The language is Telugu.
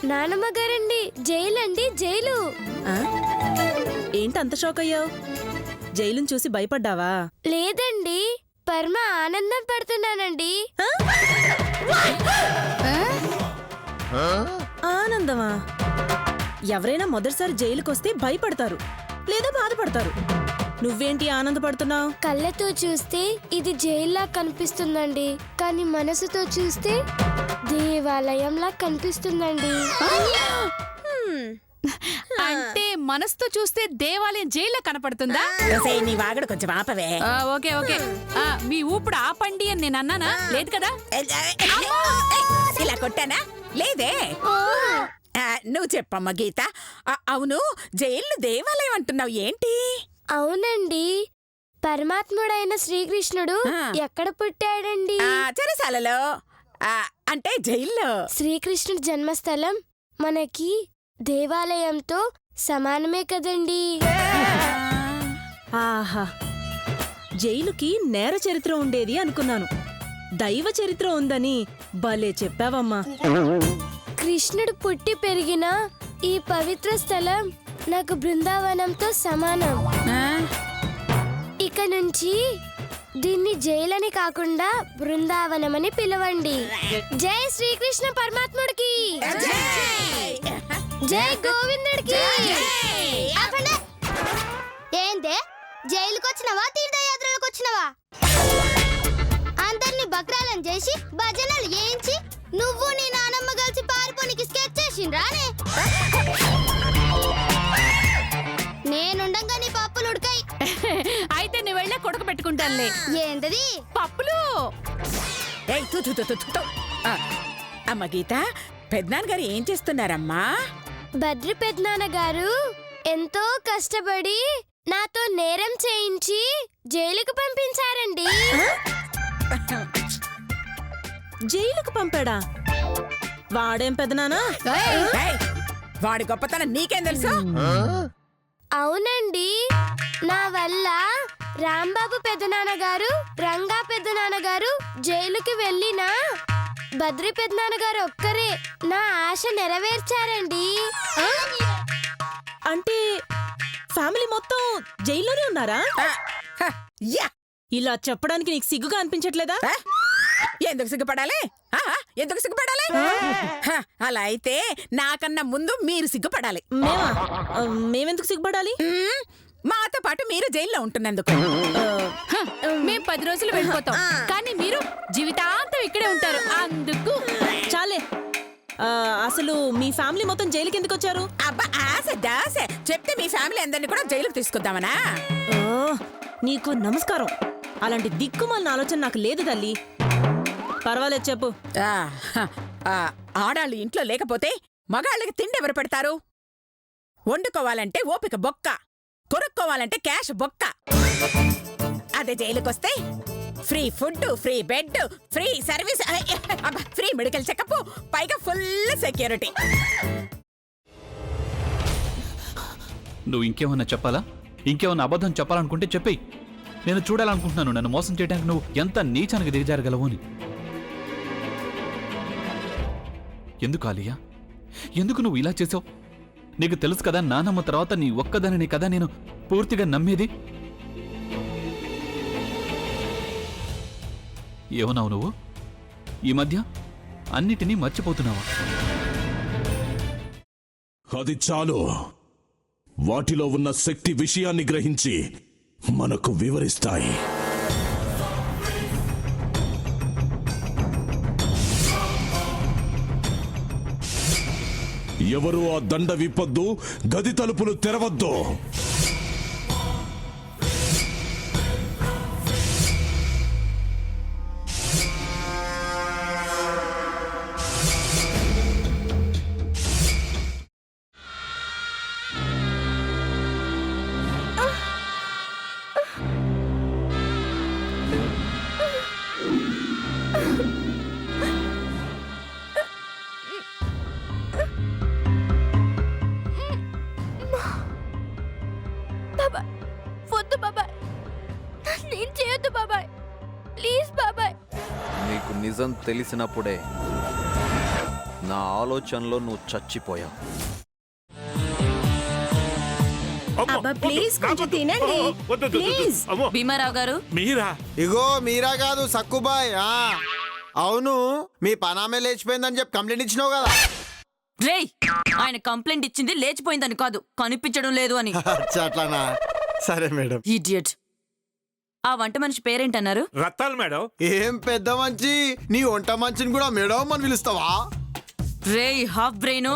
నానమ్మ గారండి, జైలు అండి, జైలు. ఏంటంత షాక్ అయ్యావు? జైలుని చూసి భయపడ్డావా? లేదండి, పరమ ఆనందం పడుతున్నానండి. ఆనందమా? ఎవరైనా మొదటిసారి జైలుకొస్తే భయపడతారు లేదా బాధపడతారు. నువ్వేంటి ఆనందపడుతున్నావు? కళ్ళతో చూస్తే ఇది జైల్లా కనిపిస్తుందండి, కానీ మనసుతో చూస్తే దేవాలయంలా కనిపిస్తుందండి. అంటే మనసుతో చూస్తే దేవాలయం జైల్లో కనపడుతుందా? నీ వాగడు కొంచెం ఆపవే. ఓకే ఓకే, మీ ఊపిడి ఆపండి అని నేను అన్నానా? లేదు కదా? ఇలా కొట్టానా? లేదే. నువ్వు చెప్పమ్మా గీత. అవును, జైలు దేవాలయం అంటున్నావు ఏంటి? అవునండి, పరమాత్ముడైన శ్రీకృష్ణుడు ఎక్కడ పుట్టాడండి? చెరసాలలో. అంటే జైల్లో. శ్రీకృష్ణుడి జన్మస్థలం మనకి దేవాలయంతో సమానమే కదండి. ఆహా, జైలుకి నేర చరిత్ర ఉండేది అనుకున్నాను. దైవ చరిత్ర ఉందని భలే చెప్పావమ్మా. కృష్ణుడు పుట్టి పెరిగిన ఈ పవిత్ర స్థలం నాకు బృందావనంతో సమానం. ఇక నుంచి దీన్ని జైలని కాకుండా బృందావనమని పిలవండి. జై శ్రీకృష్ణ పరమాత్ముడికి, జై గోవిందుడికి. ఏందే, జైలుకి వచ్చినవా తీర్థయాత్రలకు వచ్చినవా? అందరినీ బక్రాలను చేసి భజనలు చేయించి నువ్వు నీ నానమ్మ కలిసి పారిపోనికి స్కెచ్ చేసిండ్రానే. నేనుండంగా నీ పప్పులు ఉడకాయి. అయితే నువ్వు వెళ్ళే కొడుకు పెట్టుకుంటానులే. ఏంటది? పప్పులు. అమ్మ గీత, పెద్దనాన్నగారు ఏం చేస్తున్నారమ్మా? భద్రి పెద్దనాన్న గారు ఎంతో కష్టపడి నాతో నేరం చేయించి జైలుకు పంపించారండి. జైలుకు పంపాడా? వాడేం పెదనానా? వాడి గొప్పతనం నీకేం తెలుసు? అవునండి, నా వల్ల రాంబాబు పెద్దనాన్నగారు, రంగా పెద్దనాన్నగారు జైలుకి వెళ్ళినా భద్రి పెద్దనాన్నగారు ఒక్కరే నా ఆశ నెరవేర్చారండి. అంటే ఫ్యామిలీ మొత్తం జైల్లోనే ఉన్నారా? ఇలా చెప్పడానికి నీకు సిగ్గుగా అనిపించట్లేదా? ఎందుకు సిగ్గుపడాలి? ఎందుకు సిగ్గుపడాలి? అలా అయితే నాకన్నా ముందు మీరు సిగ్గుపడాలి. మేమెందుకు సిగ్గుపడాలి? మాతో పాటు మీరు జైల్లో ఉంటున్నందుకు. మేం 10 రోజులు వెళ్ళిపోతాం, కానీ మీరు జీవితాంతం ఇక్కడే ఉంటారు. అందుకు చాలే. అసలు మీ ఫ్యామిలీ మొత్తం జైలుకి ఎందుకు వచ్చారు? అబ్బా, ఆశ దాస చెప్తే మీ ఫ్యామిలీ అందరినీ కూడా జైలుకి తీసుకొద్దామనా? నీకు నమస్కారం. అలాంటి దిక్కుమాలిన ఆలోచన నాకు లేదు తల్లి. పర్వాలేదు, చెప్పు. ఆడాళ్ళు ఇంట్లో లేకపోతే మగాళ్ళకి తిండి ఎవరు పెడతారు? వండుకోవాలంటే ఓపిక బొక్క, కొనుక్కోవాలంటే క్యాష్ బొక్క. అదే జైలుకొస్తే free food, free bed, free service, free medical checkup, పైగా ఫుల్ సెక్యూరిటీ. నువ్వు ఇంకేమన్నా చెప్పాలా? ఇంకేమన్నా అబద్ధం చెప్పాలనుకుంటే చెప్పేయి. నేను చూడాలనుకుంటున్నాను నన్ను మోసం చేయడానికి నువ్వు ఎంత నీచానికి దిగజారగలవు అని. ఎందుకు ఆలియా, ఎందుకు నువ్వు ఇలా చేసావు? నీకు తెలుసు కదా, నానమ్మ తర్వాత నీ ఒక్కదానిని కదా నేను పూర్తిగా నమ్మేది. ఏమన్నావు నువ్వు? ఈ మధ్య అన్నిటినీ మర్చిపోతున్నావా? అది చాలు. వాటిలో ఉన్న శక్తి విషయాన్ని గ్రహించి మనకు వివరిస్తాయి. ఎవరు ఆ దండ విప్పొద్దు, గది తలుపులు తెరవద్దు. వద్దు బాబాయ్, నేను చేయొద్దు బాబాయ్, ప్లీజ్ బాబాయ్. నీకు నిజం తెలిసినప్పుడే నా ఆలోచనలో నువ్వు చచ్చిపోయావు. అబ్బా ప్లీజ్ కొంచెం తినండి ప్లీజ్. భీమారావు గారు మీరా? ఇగో మీరా కాదు సక్కుబాయ్. అవును, మీ పనామే లేచిపోయిందని చెప్పి కంప్లైంట్ ఇచ్చినావు కదా. రేయ్, ఆయన కంప్లైంట్ ఇచ్చింది లేచిపోయిందని కాదు, కనిపించడం లేదు అని. అట్లానా? సరే మేడం. ఇడియట్. ఆ వంట మనిషి పేరేంటన్నారు? రత్తాలు మేడం. ఏం పెద్ద మంచి, నీ వంట మంచిని కూడా మేడం అని పిలుస్తావా? రేయ్ హాఫ్ బ్రెయిన్,